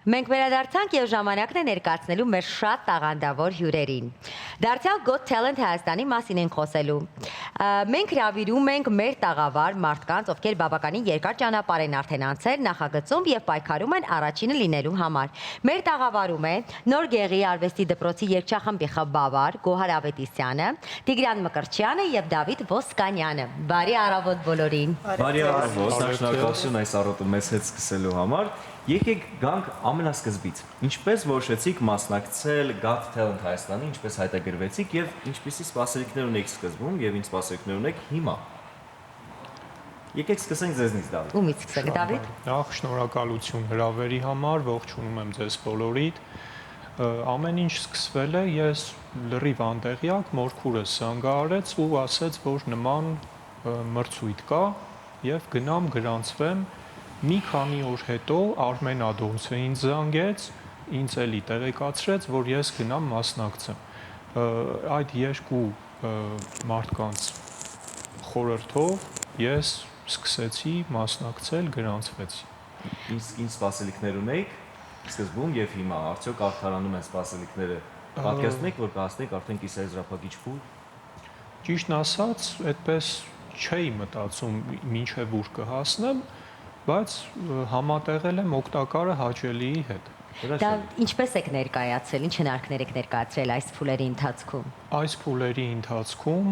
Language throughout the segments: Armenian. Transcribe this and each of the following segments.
Մենք վերադարձանք եւ ժամանակն է ներկայացնելու մեր շատ տաղանդավոր հյուրերին։ Դարձյալ Got Talent Հայաստանի մասին ենք խոսելու։ Մենք հրավիրում ենք մեր տաղավար մարդկանց, ովքեր բավականին երկար ճանապարհ են արդեն անցել նախագծում եւ պայքարում են առաջինը լինելու համար։ Մեր տաղավարում է Նոր Գեղի արվեստի դպրոցի երգչախմբի խմբավար Գոհար Ավետիսյանը, Տիգրան Մկրտչյանը եւ Դավիթ Ոսկանյանը։ Բարի առավոտ բոլորին։ Բարի առավոտ, շնորհակալություն այս առօրը մեզ հետ սկսելու համար։ Եկեք գանք ամենասկզբից։ Ինչպես որոշեցիք մասնակցել Got Talent Հայաստանի, ինչպես հայտագրվեցիք եւ ինչպիսի սպասելիքներ ունեք սկզբում եւ ինչ սպասելիքներ ունեք հիմա։ Եկեք սկսենք ձեզնից, Դավիթ։ Ումից սկսենք, Դավիթ։ Նախ շնորհակալություն հրավերի համար, ողջունում եմ ձեզ բոլորիդ։ Ամեն ինչ սկսվել է, ես լրիվ անտեղյակ մորքուրս զանգահարեց ու ասեց, որ նման մրցույթ կա եւ գնամ գրանցվեմ։ Մի քանի օր հետո Արմեն Ադոնցը ինձ զանգեց, ինձ էլի տեղեկացրեց, որ ես գնամ մասնակցեմ։ Այդ երկու մարդկանց խորհրդով ես սկսեցի մասնակցել, գրանցվեցի։ Իսկ ինչ սպասելիքներ ունեիք սկզբում եւ հիմա, արդյոք արդարանում են սպասելիքները։ Պատկերացնում եք, որ կհասնեք արդեն կիսաեզրափակիչ փուլ։ Ճիշտն ասած, այդպես չէի մտածում մինչև ուր կհասնեմ, բայց համատեղել եմ օգտակարը հաճելիի հետ։ Դա ինչպես եք ներկայացրել, ինչ հնարքներ եք ներկայացրել այս փուլերի ընթացքում։ Այս փուլերի ընթացքում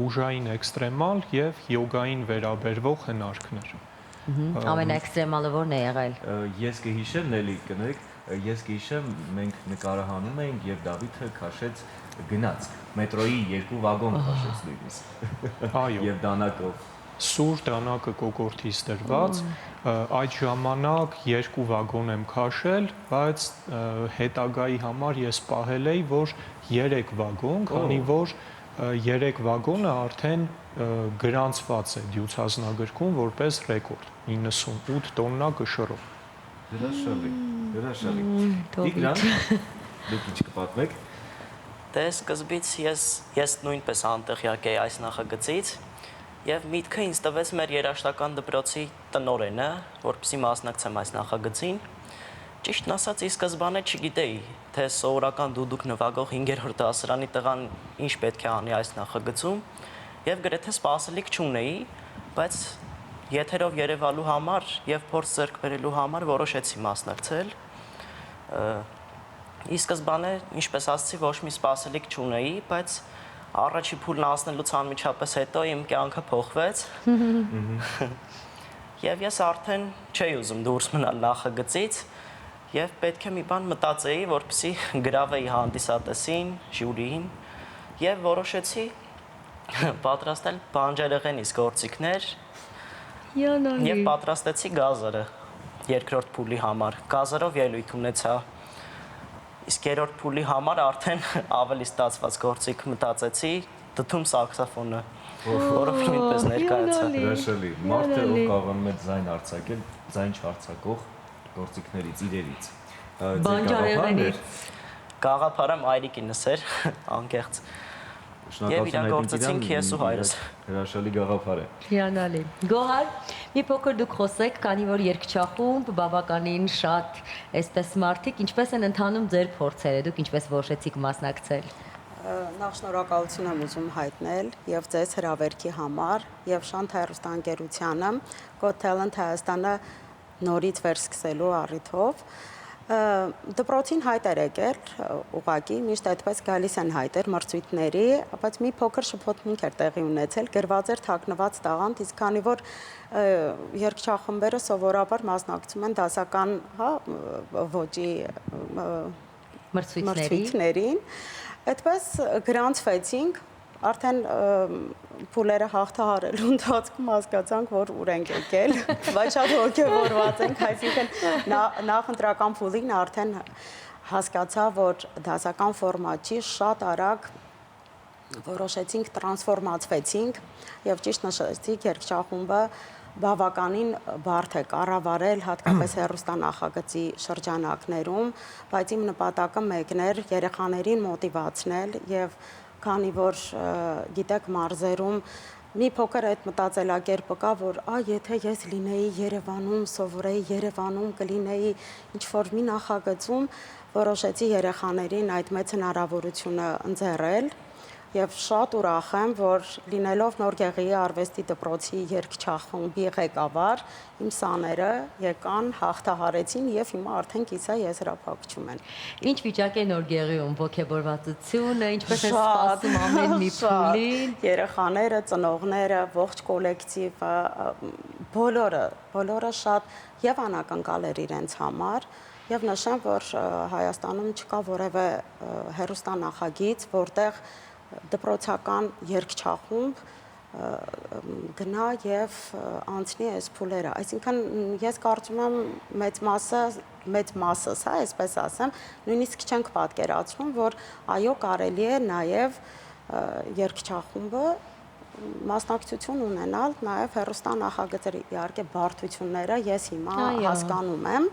ուժային էքստրեմալ եւ յոգային վերաբերվող հնարքներ։ Ամենաէքստրեմալը ո՞րն է եղել։ Ես կհիշեմ, Նելի կներեք, ես կհիշեմ, մենք նկարահանում էինք եւ Դավիթը քաշեց գնացք։ Մետրոյի 2 վագոն քաշեց նույնիսկ։ Այո։ Եվ դանակով։ Սուր դանակը կոկորտից դրված, այդ ժամանակ 2 վագոն եմ քաշել, բայց հետագայի համար ես պահել էի, որ 3 վագոն, քանի որ 3 վագոնը արդեն գրանցված է դյուցազնագրքում որպես ռեկորդ 98 տոննա կշռով։ Հրաշալի, հրաշալի։ Տիգրան, դուք ինչ կպատմեք։ Դե սկզբից ես նույնպես անտեղյակ էի այս նախագծից եւ միտքը ինձ տվեց մեր երաժշտական դպրոցի տնօրենը, որպեսզի մասնակցեմ այս նախագծին։ Ճիշտն ասած, ի սկզբանե չգիտեի, թե սովորական դուդուկ նվագող 5-րդ դասարանի տղան ինչ պետք է անի այս նախագծում եւ գրեթե սպասելիք չունեի, բայց եթերով երևալու համար եւ փորձ ձեռք բերելու համար որոշեցի մասնակցել։ Ի սկզբանե, ինչպես ասացի, ոչ մի սպասելիք չունեի, բայց առաջի փուլն անցնելուց անմիջապես հետո իմ կյանքը փոխվեց։ Եվ ես արդեն չէի ուզում դուրս մնալ նախագծից եւ պետք է մի բան մտածեի, որպեսզի գրավեի հանդիսատեսին, ժյուրիին եւ որոշեցի պատրաստել բանջարեղենից գործիքներ եւ պատրաստեցի գազերը երկրորդ փուլի համար։ Գազերով ելույթ ունեցա։ Իսկ երրորդ փուլի համար արդեն ավելի ստացված գործիք մտածեցի դդում սաքսոֆոնը, որը նույնպես ներկայացա։ Հրաշալի, մարդը ով կարողանում է ձայն արձակել, ձայն չարձակող գործիքներից իրերից։ Բանջարեղենից։ Գաղափարը մայրիկինս էր, անկեղծ։ Եվ իրան գործեցինք ես ու հայրս։ Հրաշալի գաղափար է։ Հիանալի։ Գոհար, մի փոքր դուք խոսեք, քանի որ երգչախումբ բավականին շատ այսպես մարդիկ, ինչպես են ընթանում ձեր փորձերը, դուք ինչպես որոշեցիք մասնակցել։ Նախ շնորհակալություն եմ ուզում հայտնել եւ ձեզ հրավերքի համար եւ Շանթ հեռուստաընկերությանը Got Talent Հայաստանը նորից վերսկսելու առիթով դպրոցին հայտ էր եկել, ուղղակի միշտ այդպես գալիս են հայտեր մրցույթների, բայց մի փոքր շփոթմունք էր տեղի ունեցել, գրված էր թաքնված տաղանդ, իսկ քանի որ երգչախմբերը սովորաբար մասնակցում են դասական, ոճի մրցույթներին, այդպես գրանցվեցինք, արդեն փուլերը հաղթահարելու ընթացքում հասկացանք, որ ուր ենք եկել, բայց շատ ոգևորված ենք, այսինքն նախընտրական փուլին արդեն հասկացա, որ դասական ֆորմատի շատ արագ որոշեցինք, տրանսֆորմացվեցինք եւ ճիշտ նշեցիք, երգչախումբը բավականին բարդ է կառավարել, հատկապես հեռուստանախագծի շրջանակներում, բայց իմ նպատակը մեկն էր երեխաներին մոտիվացնել եւ քանի որ գիտեք մարզերում մի փոքր այդ մտածելակերպը կա, որ եթե ես լինեի Երևանում, սովորեի Երևանում, կլինեի ինչ-որ մի նախագծում, որոշեցի երեխաներին այդ մեծ հնարավորությունը ընձեռել եւ շատ ուրախ եմ, որ լինելով Նորգեղի արվեստի դպրոցի երգչախմբի ղեկավար, իմ սաները եկան, հաղթահարեցին եւ հիմա արդեն կիսա եզրափակում են։ Ինչ վիճակ է Նորգեղիում, ոգևորվածությունը, ինչպես է սպասում ամեն մի փուլին։ Երեխաները, ծնողները, ողջ կոլեկտիվը, բոլորը շատ եւ անակնկալ էր իրենց համար։ Եվ նշեմ, որ Հայաստանում չկա որևէ հեռուստանախագիծ, որտեղ դպրոցական երգչախումբ գնա եւ անցնի այս փուլերը։ Այսինքն ես կարծում եմ մեծ մասս, հա, այսպես ասեմ, նույնիսկ չենք պատկերացնում, որ այո, կարելի է նաեւ երգչախումբը մասնակցություն ունենալ նաեւ հեռուստանախագծերի, իհարկե բարդությունները ես հիմա հասկանում եմ։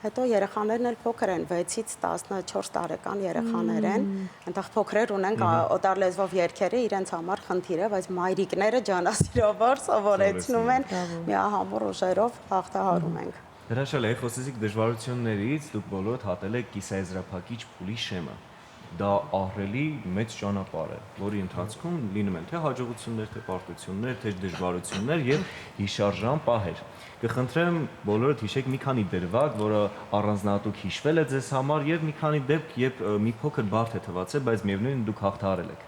Հետո երեխաներն էլ փոքր են, 6-ից 14 տարեկան երեխաներ են, այնտեղ փոքրեր ունենք օտար լեզվով երգերը իրենց համար խնդիր է, բայց մայրիկները ջանասիրավոր սովորեցնում են, միահամուռ ուժերով հաղթահարում ենք։ Հրաշալի է, խոսեցիք դժվարություններից, դուք բոլորդ հատել եք կիսաեզրափակիչ փուլի շեմը։ Դա ահռելի մեծ ճանապարհ է, որի ընթացքում լինում են թե հաջողություններ, թե պարտություններ, թե դժվարություններ եւ հիշարժան պահեր։ Կխնդրեմ բոլորդ հիշեք մի քանի դրվագ, որը առանձնահատուկ հիշվել է ձեզ համար եւ մի քանի դեպք, երբ մի փոքր բարդ է թվացել, բայց միևնույն դուք հաղթահարել եք։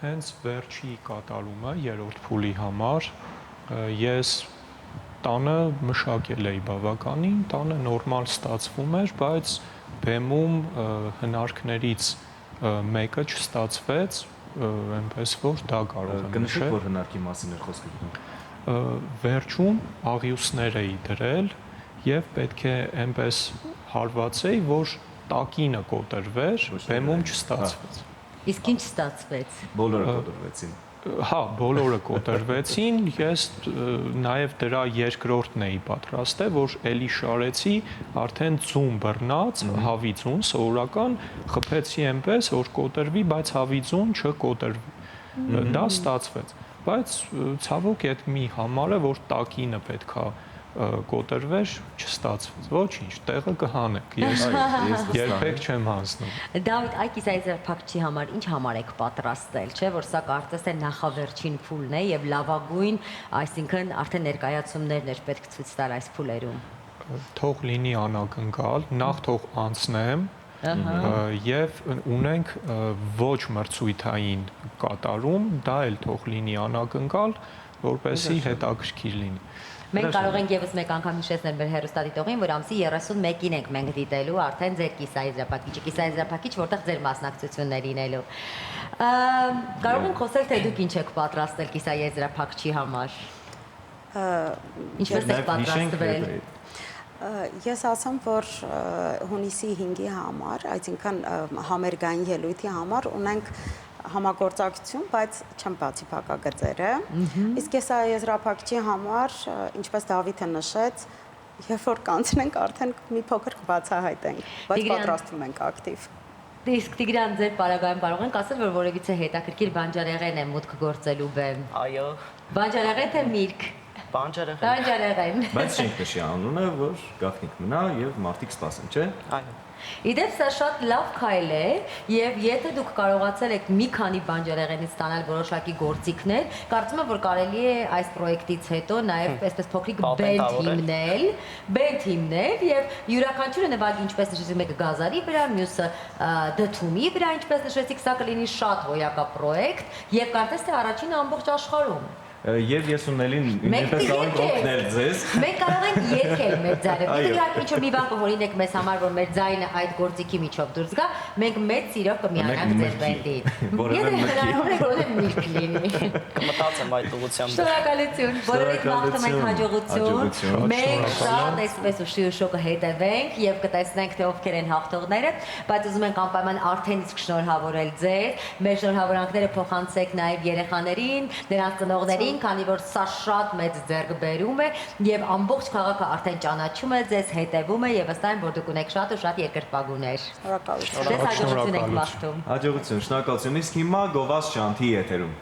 Հենց վերջի կատարումը երրորդ փուլի համար ես տանը մշակել էի բավականին, տանը նորմալ ստացվում էր, բայց բեմում հնարքներից մեկը չստացվեց, այնպես որ դա կարող եմ Կնշեք, նշել։ որ հնարքի մասին էր խոսքը։ Վերջում աղյուսներ էի դրել եւ պետք է այնպես հարվածեի, որ տակինը կոտրվեր, բեմում չստացվեց։ Իսկ ինչ ստացվեց։ Բոլորը կոտրվեցին։ Հա, բոլորը կոտրվեցին, ես նաև դրա երկրորդն էի պատրաստել, որ էլի շարեցի, արդեն ձուն բռնած, հավի ձուն, սովորական, խփեցի այնպես, որ կոտրվի, բայց հավի ձուն չկոտրվի։ Դա ստացվեց, բայց ցավոք այդ մի համարը, որ տակինը պետքա կոտրվեր, չստացվեց։ Ոչինչ, տեղը կհանեք։ Ես երբեք չեմ հանձնում։ Դավիթ, այ կիսաեզրափակչի համար ինչ համար եք պատրաստել, չէ՞ որ սա կարծես թե նախավերջին փուլն է եւ լավագույն, այսինքն արդեն ներկայացումներն էր պետք ցույց տալ այս փուլերում։ Թող լինի անակնկալ, նախ թող անցնեմ եւ ունենք ոչ մրցույթային կատարում, դա էլ թող լինի անակնկալ, որպեսզի հետաքրքիր լինի։ Մենք կարող ենք եւս մեկ անգամ հիշեցնել մեր հեռուստադիտողին, որ ամսի 31-ին ենք մենք դիտելու արդեն ձեր կիսաեզրափակիչ, որտեղ ձեր մասնակցությունն է լինելու։ Կարող ենք խոսել, թե դուք ինչ եք պատրաստել կիսաեզրափակչի համար։ Ինչպես եք պատրաստվել։ Ես ասեմ, որ հունիսի 5-ի համար, այսինքն համերգային ելույթի համար ունենք համագործակցություն, բայց չեմ բացի փակագծերը։ Իսկ կիսաեզրափակչի համար, ինչպես Դավիթը նշեց, երբ որ կանցնենք, արդեն մի փոքր կբացահայտենք, բայց պատրաստվում ենք ակտիվ։ Իսկ Տիգրան, ձեր պարագայում կարող ենք ասել, որ որևիցե հետաքրքիր բանջարեղեն է մուտք գործելու բեմ։ Այո, Բանջարեղեն թե միրգ։ բանջարեղեն։ Բանջարեղեն։ Բայց չենք նշի անունը, որ գաղտնիք մնա եւ մարդիկ սպասեն, չէ՞։ Այո։ Իդեպ սա շատ լավ քայլ է եւ եթե դուք կարողացել եք մի քանի բանջարեղենից ստանալ որոշակի գործիքներ, կարծում եմ, որ կարելի է այս պրոյեկտից հետո նաեւ այսպես փոքրիկ բենդ հիմնել եւ յուրաքանչյուրը նվագի, ինչպես նշեցիք, մեկը գազարի վրա, մյուսը դդումի վրա, ինչպես նշեցիք, սա կլինի շատ հոյակա պրոյեկտ եւ կարծես թե առաջինը ամբողջ աշխարհում։ Եվ ես ու Նելին նույնպես կարող ենք օգնել ձեզ։ Մենք կարող ենք երգել մեր ձայնով։ Եթե իհարկե ինչ-որ մի բան կհորինեք մեզ համար, որ մեր ձայնը այդ գործիքի միջով դուրս գա, մենք մեծ սիրով կմիանանք ձեր բենդին։ Եթե հնարավոր է, որևէ միրգ լինի։ Կմտածեմ այդ ուղղությամբ։ Շնորհակալություն։ Բոլորիդ մաղթում ենք հաջողություն։ Մենք շատ այսպես ուշի կհետևենք եւ կտեսնենք, թե ովքեր են հաղթողները, բայց ուզում ենք անպայման արդեն իսկ շնորհավորել ձեզ։ Մեր շնորհավորանքները փոխանցեք նաեւ երեխաներին, նրանց ծնողներին, քանի որ սա շատ մեծ ձեռքբերում է եւ ամբողջ քաղաքը արդեն ճանաչում է ձեզ, հետևում է եւ վստահ եմ, որ դուք ունեք շատ ու շատ երկրպագուներ։ Շնորհակալություն։ Ձեզ հաջողություն ենք մաղթում։ Հաջողություն, շնորհակալություն։ Իսկ հիմա Գովազ Շանթի եթերում։